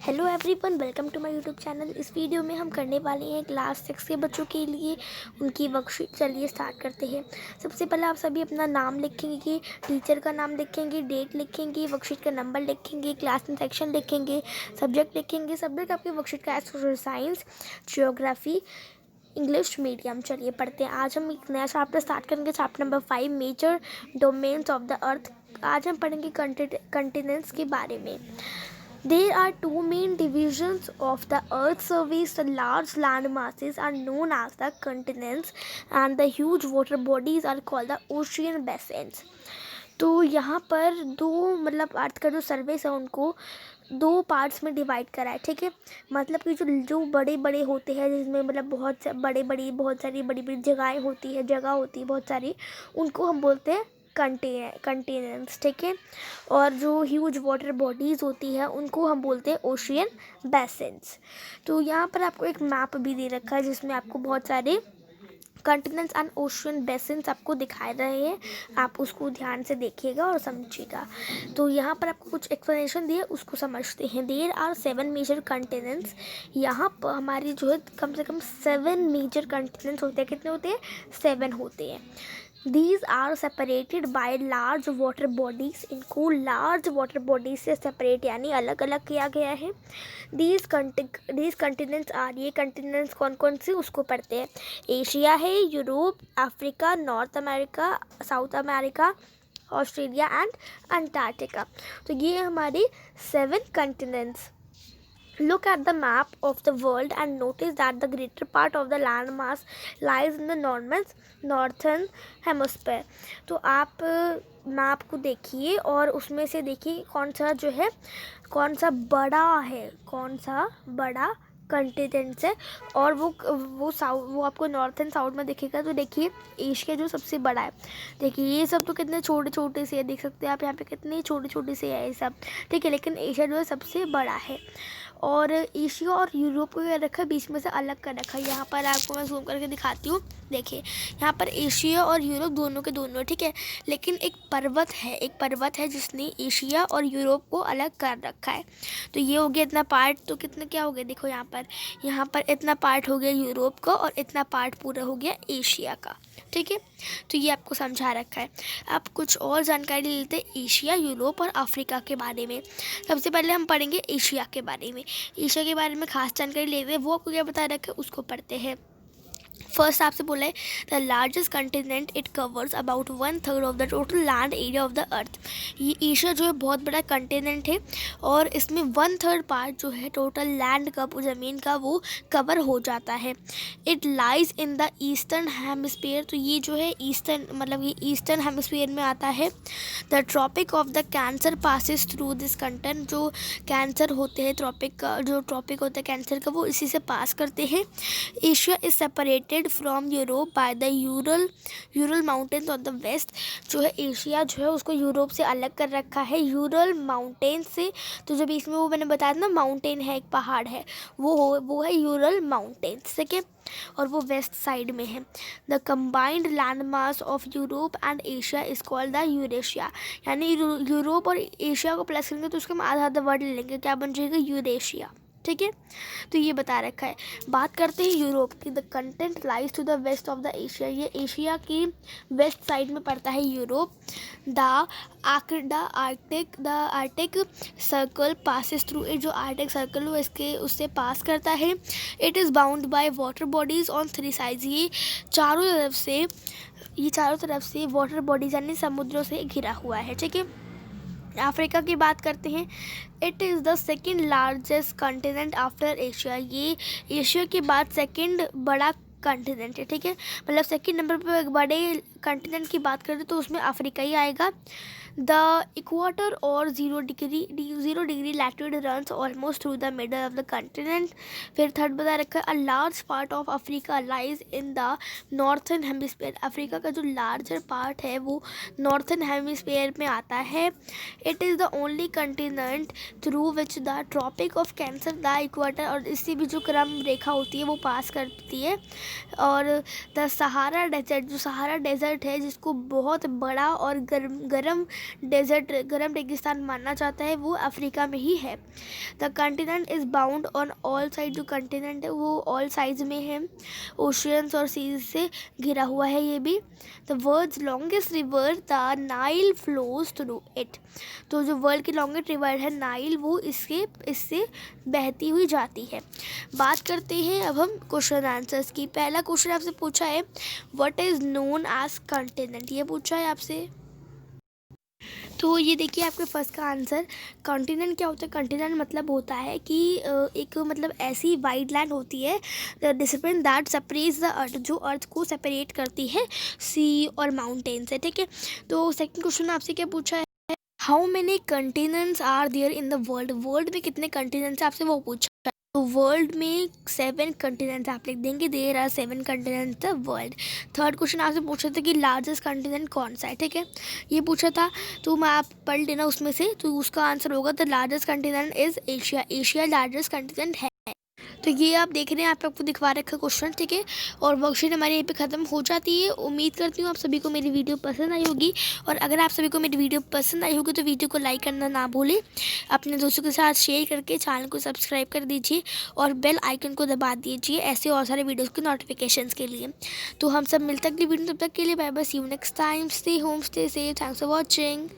Hello everyone, welcome to my YouTube channel. इस वीडियो में हम करने वाले हैं क्लास 6 के बच्चों के लिए उनकी वर्कशीट। चलिए स्टार्ट करते हैं। सबसे पहले आप सभी अपना नाम लिखेंगे, टीचर का नाम लिखेंगे, डेट लिखेंगे, वर्कशीट का नंबर लिखेंगे, क्लास एंड सेक्शन लिखेंगे, सब्जेक्ट लिखेंगे। सब्जेक्ट आपकी वर्कशीट का है social science, geography, English medium. चलिए पढ़ते हैं। आज हम एक नया चैप्टर स्टार्ट करेंगे, chapter number 5, major domains of the earth. आज हम पढ़ेंगे कंटिनेंट्स के बारे में। There are two main divisions of the Earth's surface. The large land masses are known as the continents, and the huge water bodies are called the ocean basins. तो यहाँ पर दो अर्थ का जो सर्विस है उनको दो पार्ट्स में डिवाइड करा है। ठीक है, मतलब कि जो बड़े बड़े होते हैं, जिसमें बहुत सारी बड़ी बड़ी जगह होती है बहुत सारी, उनको हम बोलते हैं कंटिनेंट्स। ठीक है, और जो ह्यूज वाटर बॉडीज़ होती है उनको हम बोलते हैं ओशियन बेसिन्स। तो यहाँ पर आपको एक मैप भी दे रखा है जिसमें आपको बहुत सारे कंटिनेंट्स एंड ओशियन बेसिन्स आपको दिखाए रहे हैं। आप उसको ध्यान से देखिएगा और समझिएगा। तो यहाँ पर आपको कुछ एक्सप्लेनेशन दिए, उसको समझते हैं। There are 7 major continents. यहाँ पर हमारी जो है कम से कम 7 मेजर कंटिनेंट्स होते हैं। कितने होते हैं? 7 होते हैं। These are separated by large water bodies. इनको large water bodies से separate यानी अलग अलग किया गया है। These continents are, ये continents कौन कौन से उसको पढ़ते हैं। एशिया है, Europe, Africa, north America, south America, Australia and Antarctica. तो ये हमारे 7 continents. Look at the map of the world and notice that the greater part of the land mass lies in the northern hemisphere. तो आप map को देखिए और उसमें से देखिए कौन सा बड़ा कंटिनेंट्स है, और वो आपको नॉर्थ एंड साउथ में दिखेगा। तो देखिए एशिया जो सबसे बड़ा है। देखिए ये सब तो कितने छोटे छोटे से है, देख सकते हैं आप यहाँ पे कितने छोटे छोटे से है ये सब। ठीक है, लेकिन एशिया जो है सबसे बड़ा है। और एशिया और यूरोप को क्या रखा है, बीच में से अलग कर रखा है। यहाँ पर आपको मैं जूम करके दिखाती हूँ। देखिए यहाँ पर एशिया और यूरोप दोनों के दोनों है। ठीक है, लेकिन एक पर्वत है जिसने एशिया और यूरोप को अलग कर रखा है। तो ये हो गया इतना पार्ट। तो कितना क्या हो गया, देखो यहाँ पर इतना पार्ट हो गया यूरोप का और इतना पार्ट पूरा हो गया एशिया का। ठीक है, तो ये आपको समझा रखा है। अब कुछ और जानकारी लेते हैं एशिया, यूरोप और अफ्रीका के बारे में। सबसे पहले हम पढ़ेंगे एशिया के बारे में। एशिया के बारे में खास जानकारी लेते हैं, वो आपको क्या बता रखा है उसको पढ़ते हैं। फर्स्ट आपसे बोला है the largest continent, it covers about 1/3 of the total land area of the अर्थ। ये एशिया जो है बहुत बड़ा कंटिनेंट है और इसमें 1/3 पार्ट जो है टोटल लैंड का, ज़मीन का, वो कवर हो जाता है। It lies in the eastern hemisphere. तो ये जो है ये ईस्टर्न हेमिस्फीयर में आता है। The tropic of the cancer passes through this continent. जो कैंसर होते हैं, ट्रॉपिक होता है कैंसर का, वो इसी से पास करते हैं। Asia is separated from Europe by the Ural mountains of the west. जो है एशिया जो है उसको यूरोप से अलग कर रखा है यूरल माउंटेन्स से। तो जब इसमें वो मैंने बताया ना, माउंटेन है, एक पहाड़ है, वो है यूरल माउंटेन्स। ठीक है, और वो वेस्ट साइड में है। The combined land mass of Europe and Asia is called the Eurasia. यानी यूरोप और एशिया को प्लस करेंगे तो उसका हम आधा वर्ड ले लेंगे, क्या बन जाएगा, यूरेशिया। ठीक है, तो ये बता रखा है। बात करते हैं यूरोप की। The continent lies to the west of the Asia. ये एशिया की वेस्ट साइड में पड़ता है Europe. The Arctic circle passes through it. जो आर्टिक सर्कल है उससे पास करता है। It is bound by water bodies on 3 sides. ये चारों तरफ से वाटर बॉडीज यानी समुद्रों से घिरा हुआ है। ठीक है, अफ्रीका की बात करते हैं। It is the second largest continent after Asia. ये एशिया के बाद सेकेंड बड़ा कंटिनेंट है। ठीक है, मतलब सेकेंड नंबर पर एक बड़े कंटिनेंट की बात करें तो उसमें अफ्रीका ही आएगा। द इक्वाटर और 0 degree latitude runs almost through the middle of the continent. फिर थर्ड बता रखा है, a large part of Africa lies in the northern hemisphere. Africa का जो लार्जर पार्ट है वो नॉर्थन हेमिस्फीयर में आता है। It is the only continent through which the tropic of cancer the equator, और इससे भी जो क्रम रेखा होती है वो पास करती है। और द सहारा डेजर्ट, जो सहारा डेजर्ट है जिसको बहुत बड़ा और गर्म डेजर्ट गर्म रेगिस्तान माना जाता है वो अफ्रीका में ही है। The continent is bound on all side, जो कंटिनेंट है वो ऑल साइड्स में है, ओशियंस और सीज से घिरा हुआ है ये भी। The world's longest river the Nile flows through it, तो जो वर्ल्ड की लॉन्गेस्ट रिवर है नाइल वो इससे बहती हुई जाती है। बात करते हैं अब हम क्वेश्चन आंसर्स की। पहला क्वेश्चन आपसे पूछा है what is known as continent, ये पूछा है आपसे। तो ये देखिए आपके फर्स्ट का आंसर। कॉन्टिनेंट क्या होता है? कॉन्टिनेंट मतलब होता है कि एक मतलब ऐसी वाइड लैंड होती है discipline that separates the earth, जो अर्थ को सेपरेट करती है सी और माउंटेन से, ठीक है। तो सेकंड क्वेश्चन आपसे क्या पूछा है, how many continents are there in the world, world में कितने कंटिनेंट्स आपसे वो पूछा है। तो वर्ल्ड में 7 कंटिनेंट्स आप लिख देंगे, there are 7 continents the world. Third question आपसे पूछा था कि लार्जेस्ट कंटिनेंट कौन सा है, ठीक है, ये पूछा था। तो मैं आप पढ़ लेना उसमें से, तो उसका आंसर होगा the largest continent is Asia, Asia largest continent है। तो ये आप देख रहे हैं, आपको दिखवा रखा क्वेश्चन, ठीक है। और वर्कशीट हमारे यहाँ पे ख़त्म हो जाती है। उम्मीद करती हूँ आप सभी को मेरी वीडियो पसंद आई होगी, और अगर आप सभी को मेरी वीडियो पसंद आई होगी तो वीडियो को लाइक करना ना भूलें, अपने दोस्तों के साथ शेयर करके चैनल को सब्सक्राइब कर दीजिए और बेल आइकन को दबा दीजिए ऐसे और सारे वीडियोज़ के नोटिफिकेशंस के लिए। तो हम सब मिलते हैं अगली वीडियो, तब तक के लिए bye bye, see you next time, stay home, stay safe, thanks for watching.